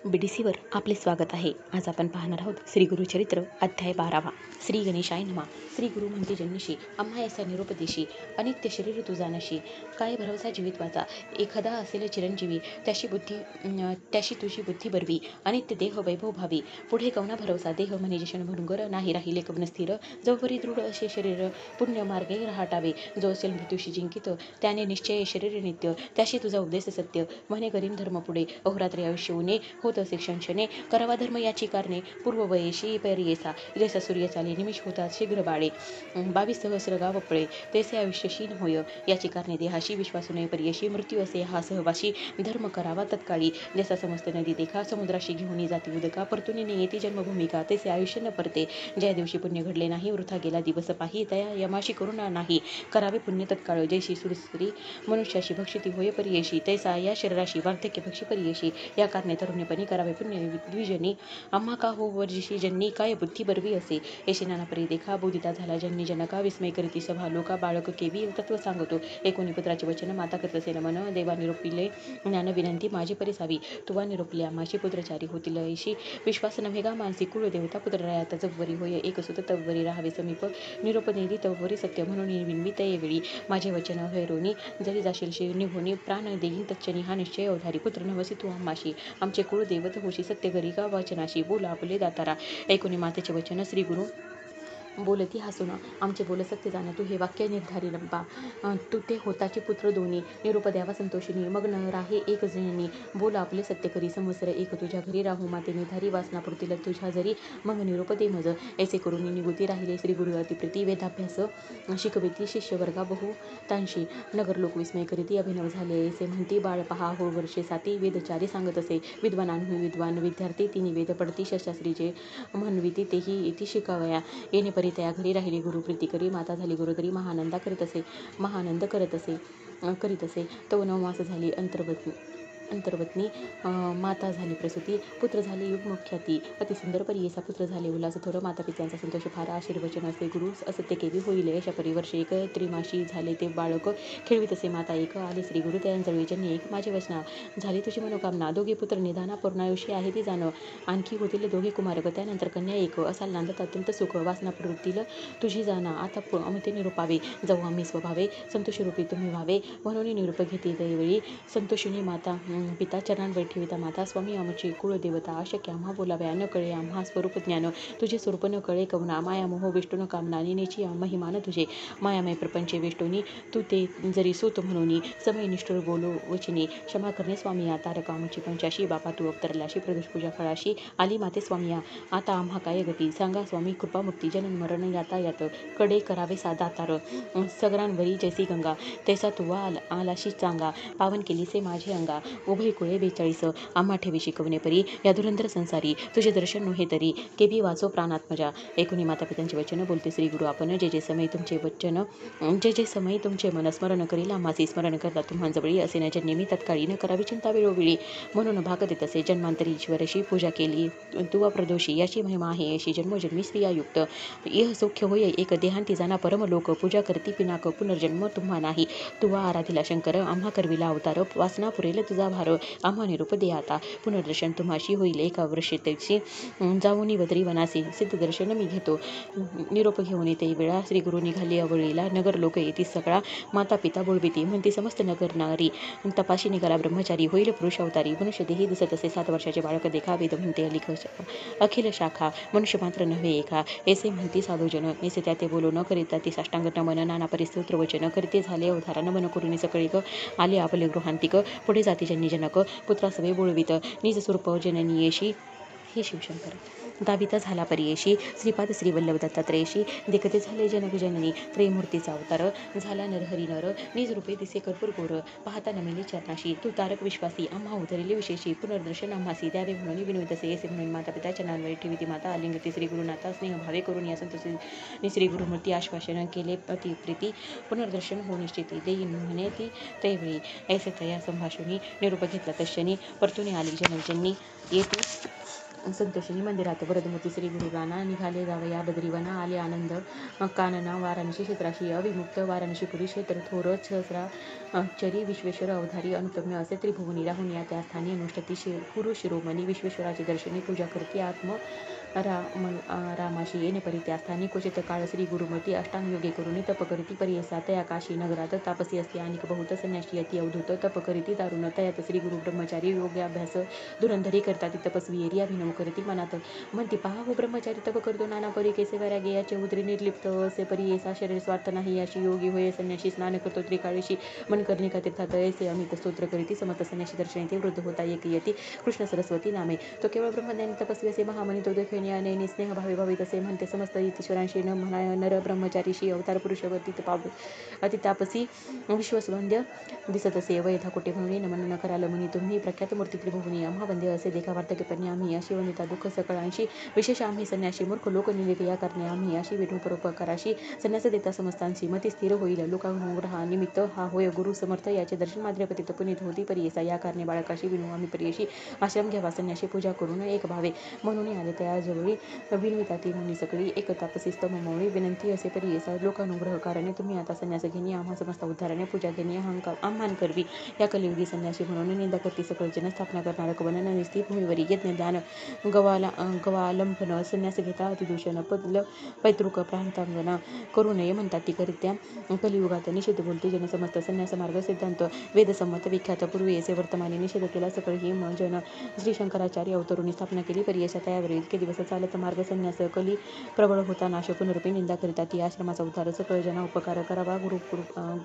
BDCवर आपले स्वागत आहे. आज आपण पाहणार आहोत श्री गुरुचरित्र अध्याय 12वा. श्री गणेशाय नमः. श्री गुरु म्हणते जन्मशी आम्हा याचा निरोपदेशी अनित्य शरीर तुझा नशी काय भरवसा जीवित्वाचा एखादा असेल चिरंजीवी त्याशी तुझी बुद्धी बरवी अनित्य देह वैभव भावी पुढे कवना भरवसा देह म्हणे जशन भृंगर नाही राहिले कवन स्थिर जोवरी दृढ असे शरीर पुण्य मार्गे राहटावे जो असेल मृत्यूशी जिंकित त्याने निश्चय शरीर नित्य त्याशी तुझा उपदेश सत्य म्हणे करीन धर्म पुढे अहोरात्री आयुष्य उणे होत असे क्षणक्षणे करावा धर्म याची कारणे पूर्व वयेशी पैरियेसा जैसा सूर्य चाले निमिष होतात शीघ्र बाळे 22 सहस्र गाव पळे तैसे आयुष्य शीन होय याची कारणे देहाशी विश्वासू नये परियशी मृत्यू असे हा सहवाशी धर्म करावा तत्काळी जैसा समस्त नदी देखा समुद्राशी घेऊन जाती उदका परतून येते जन्मभूमिका तैसे आयुष्य न परते ज्या दिवशी पुण्य घडले नाही वृथा गेला दिवस पाही तया यमाशी करुणा नाही करावे पुण्य तत्काळ जैशी सुरस्त्री मनुष्याशी भक्षिती होय परियशी तैसा या शरीराशी वार्धक्य भक्षी परियशी या कारणे तरुणीपणी करावे पुण्य द्विजनी आम्हा का हो वर्जिशी जन्नी काय बुद्धी बरवी असे येशी नाना परी देखा बोधिता झाला जन्नी जनका विस्मय करीती सभा लोका बाळक केवी तत्व सांगतो एकोणी पुत्राचे वचन माता करत असे नमन देवा निरोपिले ज्ञान विनंती माझी परिसावी तुवा निरोपले आम्हाशी पुत्रचारी होतील ऐशी विश्वास नव्हेगा मानसी कुळ देवता पुत्ररायात जगवरी होय एक सुत तवरी राहावे समीप निरोप नेदी तवरी सत्य म्हणून विनवी तयवेळी माझे वचन हैरोनी जरी जाशील शे निघोनी प्राण देईन तच्चनी हा निश्चय अवधारी पुत्र नवसी तू आम्हाशी आमचे कुळ देवत होशी सत्य घरी का वचनाशी बोला आपले दातारा ऐकुनी मातेचे वचन श्री गुरु बोलती हसून आमचे बोल सत्य जाण तू हे वाक्य निर्धारी लंबा तू ते होताचे पुत्र दोन्ही निरोप द्यावा संतोषिनी मग न राहे एक जणी बोल आपले सत्य करी संवत्सर एक तुझ्या घरी राहू माते निधारी वासना पुरतील तुझ्या जरी मग निरोप दे मज ऐसे करून निगुती राहिले श्री गुरु अतिप्रीती वेदाभ्यास शिकविती शिष्य वर्गा बहुतांशी नगर लोक विस्मय करीती अभिनव झाले ऐसे म्हणती बाळ पहा हो वर्षे साती वेदचारी सांगत असे विद्वानांहून विद्वान विद्यार्थी तिन्ही वेद पडती शस्त्रास्त्रीचे म्हणविती तेही इति शिकावया येणे परी त्या घरी राहिली गुरुप्रीती करी माता झाली गुरुतरी महानंद करीत असे तो 9 मास झाली अंतर्वतनी माता झाली प्रसूती पुत्र झाले युगमुख्याती अतिसुंदर परियेसा पुत्र झाले उल्हास थोर माता पित्यांचा संतोष फार आशीर्वचन असे गुरु असत्य केवी होईल अशा परिवर्ष एक त्रिमाशी झाले ते बाळक खेळवीत असे माता एक आले श्री गुरु त्यांजळी जन्य एक माझे वचना झाली तुझी मनोकामना दोघे पुत्र निधाना पूर्णायुषी आहे ती जाण आणखी होतील दोघे कुमारक त्यानंतर कन्या एक असाल नांदत अत्यंत सुख वासना प्रवृत्तील तुझी जाणा आता अमते निरूपावे जाऊ आम्ही स्वभावे संतोषरूपी तुम्ही व्हावे म्हणून निरूप घेते त्यावेळी संतोषिनी माता पिता चरणांवर ठेविता माता स्वामी आमची कुळदेवता अशक्य आम्हा बोलाव्या न कळे आम्हा स्वरूप ज्ञान तुझे स्वरूप न कळे कवना माया मोह विष्णू कामना नेची महिमान तुझे मायामय प्रपंचे विष्णूनी तू ते जरी सूत म्हणून समय निष्ठुर बोलो वचिनी क्षमा करणे स्वामी तारका आमची पंचाशी बापा तू अवतरलाशी प्रदोषपूजा फळाशी आली माते स्वामी आता आम्हा काय गती सांगा स्वामी कृपामुक्ती जनन मरण यातायात कडे करावे सादातार सगरांवरी जैसी गंगा तैसा तुवा आलाशी चांगा पावन केली से माझे अंगा उभय कुळे 42 आम्हा ठेवी शिकवणे परी या धुरंधर संसारी तुझे दर्शन नव्हे तरी केवी वाचो प्राणात्मजा ऐकुनी माता पित्यांचे वचन बोलते श्री गुरु आपण जे जे समय तुमचे मन स्मरण करील आम्हासी स्मरण करता तुम्हांजवळी असे न जन्मी तत्काळी न करावी चिंता वेळोवेळी म्हणून भाग देत असे जन्मांतरी ईश्वरशी पूजा केली तुवा प्रदोषी याची महिमा आहे अशी जन्मोजन्मी स्त्रियायुक्त इह सौख्य होय एक देहांती जाना परम लोक पूजा करती पिनाक पुनर्जन्म तुम्हा नाही तुवा आराधिला शंकर आम्हा करविला अवतार वासना पुरेल तुझा भार आम्हा निरूप दे आता पुनर्दर्शन तुम्हाशी होईल एका वर्षेची जाऊनी वदरी वनासी सिद्ध दर्शन मी घेतो निरोप घेऊन येते वेळा श्री गुरु निघाली अवळीला नगर लोक येती सगळा माता पिता बोलविती म्हणती समस्त नगर नारी तपाशी निघाला ब्रह्मचारी होईल पुरुष अवतारी मनुष्य देही दिसत असे 7 वर्षाचे बाळक देखा वेद म्हणते अखिल शाखा मनुष्य मात्र नव्हे एका ऐसे म्हणती साधूजन नेसे त्या ते बोलो न करिता ती साष्टांग नमन नाना परिस्तोत्र वचन करते झाले अवधारा नमन करून सकळीक आले आपले गृहांतिक पुढे जाती जन्नी जनक पुत्रासवे बोलवित निज स्वरूप जननीयेशी हे शिवशंकर दाविता झाला परियेशी श्रीपाद श्री वल्लभ दत्तात्रेयशी देखते झाले जनक जननी त्रयमूर्तीचा अवतार झाला नरहरी नर निज रूपे दिसे कर्पूर गोर पाहता नमिले चरणाशी तू तारक विश्वासी आम्हा उतरले विशेषी पुनर्दर्शन आम्हासी द्यावे म्हणून विनवित असे म्हणून माता पिता चरणांवर ठेविती माता आलिंगती श्री गुरुनाथा स्नेह भावे करून या संतोषी श्री गुरुमूर्ती आश्वासन केले अतिप्रीती पुनर्दर्शन हो निश्चिती देईन म्हणे ती त्यावेळी ऐसे तया संभाषणी निरूप घेतला तशनी परतुनी आली जनजनी येते संतोषिनी मंदिरात वरदमूर्ती श्री गुरुराना निघाले जावया बद्रीवना आले आनंद कानना वाराणसी क्षेत्राशी अविमुक्त वाराणसीपुरी क्षेत्र थोर सहस्रा चरी विश्वेश्वर अवधारी अनुपम्य असे त्रिभुवनी राहून या त्या स्थानी अनुष्ठती पुरुष शिरोमणी विश्वेश्वराची दर्शनी पूजा करती रामाशी येणे परी त्या स्थानी क्वचित काळ श्री गुरुमती अष्टांगयोगे करून तप करीती परियसा तया काशी नगरात तापसी असते आणि बहुत संन्याशी यती अवधूत तप करीती दारुण तयात श्री गुरु ब्रह्मचारी योग्याभ्यास धुरंधरी करतात तपस्वी एरिया अभिनव करती मनात म्हणती पहा हो ब्रह्मचारी तप करतो नाना परी केसे वैराग्य याचे उदरी निर्लिप्त असे परी येसा शरीर स्वार्थ नाही याशी योगी होय संन्याशी स्नान करतो त्रिकाळीशी मन कर्णिका तीर्थात ऐसे अमित स्तोत्र करीती समस्त संन्याशी दर्शनी ते वृद्ध होता एक यती कृष्ण सरस्वती नामे तो केवळ ब्रह्मज्ञानी तपस्वी असे महामनी तो देखील अनैनी स्नेह भावे भावित असे म्हणते समस्त यतीश्वरांशी न म्हणा नर ब्रह्मचारीशी अवतार पुरुषवती अतितापसी विश्वसवंद्य दिसत असे वयथा कोटे म्हणून नमन न कराल मुनी तुम्ही प्रख्यात मूर्ती त्रिभुवनी आम्हा वंद्य असे देखा वार्तकपणी आम्ही अशी वंदिता दुःख सकळांशी विशेष आम्ही संन्याशी मूर्ख लोकनिंदित या कारणे आम्ही अशी विष्णू परोपकाराशी संन्यास देता समस्तांची मती स्थिर होईल लोकानुग्रहा निमित्त हा होय गुरु समर्थ याचे दर्शन माद्र पतित पुनीत होती परियेसा या कारणे बाळकाशी विणू आम्ही परियशी आश्रम घ्यावा संन्याशी पूजा करून एक भावे म्हणून आले त्या जवळी विनविता ती मुनी सगळी एक तापसी स्तममौळी विनंती असे परियेसा लोकानुग्रह कारणे तुम्ही आता संन्यास घेणी आम्हा समस्त उद्धाराने पूजा घेणी आम्हान करवी या कलियुगी संन्यासी म्हणून निंदा करती सकळ जन स्थापना करणारा कवन निस्ती भूमीवरी यज्ञ दान गवालंबन संन्यास घेता अतिदूषण पैतृक प्रांतांगना करू नये म्हणतात ती करित्या कलियुगात निषेध बोलते जन समस्त संन्यास मार्ग सिद्धांत वेदसंमत विख्यात पूर्वी येसे वर्तमाने निषेध केला सकळ ही जन श्री शंकराचार्य अवतरुणी स्थापना केली परियशा तयावर इतके दिवस चालत मार्ग संन्यास कली प्रबळ होता नाश पुनरुपी निंदा करिता ती आश्रमाचा उद्धार सकळ जना उपकार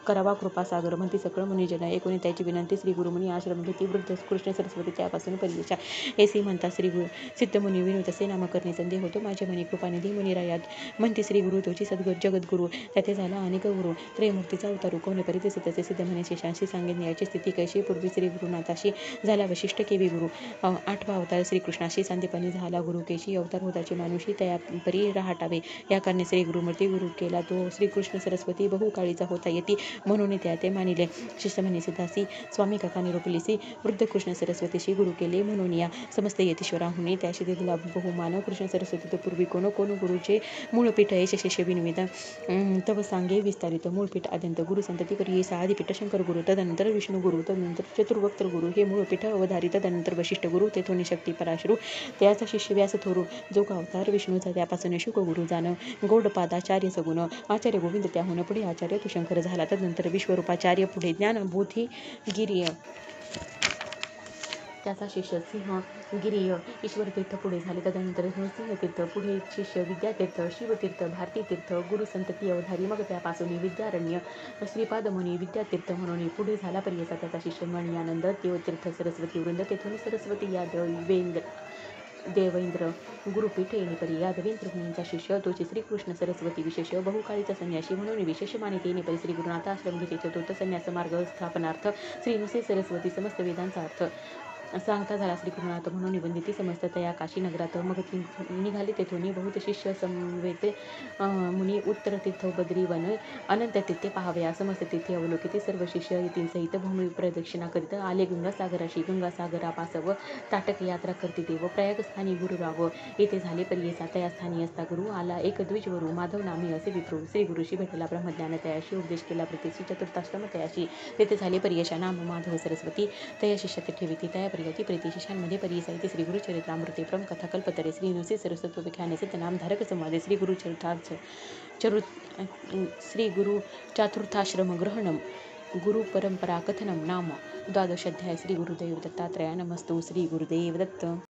करावा कृपा सागर म्हणती सकळ मुनिजन एकूणी त्याची विनंती श्री गुरुमुनी आश्रम घेती वृद्ध कृष्ण सरस्वती त्यापासून परियशा एसी म्हणता श्री गुरु सिद्धमुनी विनुत असे नामकरणे संदेह होतो माझे मनी कृपानिधी मुनिरायात म्हणते श्री गुरु तोची सद्गुर जगद्गुरु त्याचे झाला अनेक गुरु त्रयमूर्तीचा अवतार कोण परिते तसे सिद्ध म्हणे शेषांशी सांगितले याची स्थिती कैशी पूर्वी श्री गुरुनाथाशी झाला वशिष्ठ केवी गुरु आठवा अवतार श्रीकृष्णाशी सांदीपणी झाला गुरु केशी अवतार होताची मानुषी तया परी राहटावे या कारणे श्री गुरुमूर्ती गुरु केला तो श्रीकृष्ण सरस्वती बहुकाळीचा होता येती म्हणून त्या ते मानिले शिष्य म्हणे सिद्धासी स्वामी काका निरोपलीसी वृद्ध कृष्ण सरस्वतीशी गुरु केले म्हणून या समस्त यतीश्वराहुनी त्याशी दिला बहुमान कृष्ण सरस्वती तो पूर्वी कोण गुरुचे मूळपीठ ऐसे शिष्य विनवित तव सांगे विस्तारित मूळपीठ आद्यंत गुरु संतती परी आदिपीठ शंकर गुरु तदनंतर विष्णू गुरु तदनंतर चतुर्वक्त्र गुरु हे मूळपीठ अवधारी तदनंतर वशिष्ठ गुरु तेथून शक्ती पराशरू त्याचा शिष्य व्यास थोरू जो का अवतार विष्णूचा त्यापासून शुक गुरु जाण गौडपादाचार्य सगुण आचार्य गोविंद त्याहून पुढे आचार्य तू शंकर झाला तदनंतर विश्वरूपाचार्य पुढे ज्ञानबोधी गिरिय त्याचा शिष्य सिंहगिरीय ईश्वर तीर्थ पुढे झाले तदनंतर नृसिंहतीर्थ पुढे शिष्य विद्यातीर्थ शिवतीर्थ भारतीतीर्थ गुरुसंतती अवधारी मग त्यापासून विद्यारण्य श्रीपादमुनी विद्यातीर्थ म्हणून पुढे झाला परियसा त्याचा शिष्य मणियानंद देवतीर्थ सरस्वती वृंद तेथून सरस्वती देवेंद्र गुरुपीठ येणे परी यादवेंद्र मुनींचा शिष्य तोची श्रीकृष्ण सरस्वती विशेष बहुकाळीचा संन्यासी म्हणून विशेष मानिते येणे परी श्री गुरुनाथ आश्रम घेते चतुर्थ संन्यास मार्ग स्थापनार्थ श्री नुसे सरस्वती समस्त वेदांचा अर्थ सांगता झाला श्री गुरुनाथ म्हणून निबंधिती समस्त तया काशी नगरात मग निघाले तेथून बहुत शिष्य समवेत मुनी उत्तर तीर्थ बद्रीवन अनंत तीर्थे पाहावया समस्त तीर्थे अवलोकिते सर्व शिष्य येथील सहित भूमी प्रदक्षिणा करीत आले गंगासागराशी गंगासागरापासव ताटक यात्रा करते देव प्रयागस्थानी गुरुराव येथे झाले परियेसा तया स्थानी असता गुरु आला एक द्विजवरू माधव नामी असे विप्रू श्री गुरुशी भेटला ब्रह्मज्ञान तयाशी उपदेश केला प्रतिशी चतुर्थाश्रम तयाशी तेथे झाले परियशा नाम माधव सरस्वती तया शिष्य ठेविती तया प्रियती प्रीती शिष्यांमध्ये परियसा येथे श्री गुरुचरित्रामृते प्रम कथा कल्पतरे श्री नुसे सरस्वती विख्याने सिद्ध नाम धारक संवादे श्री गुरु चतुर्थाश्रम ग्रहणम गुरु परंपरा कथनम नाम द्वादशाध्याय श्री गुरुदेव दत्तात्रया नमस्तु श्री गुरुदेव दत्त.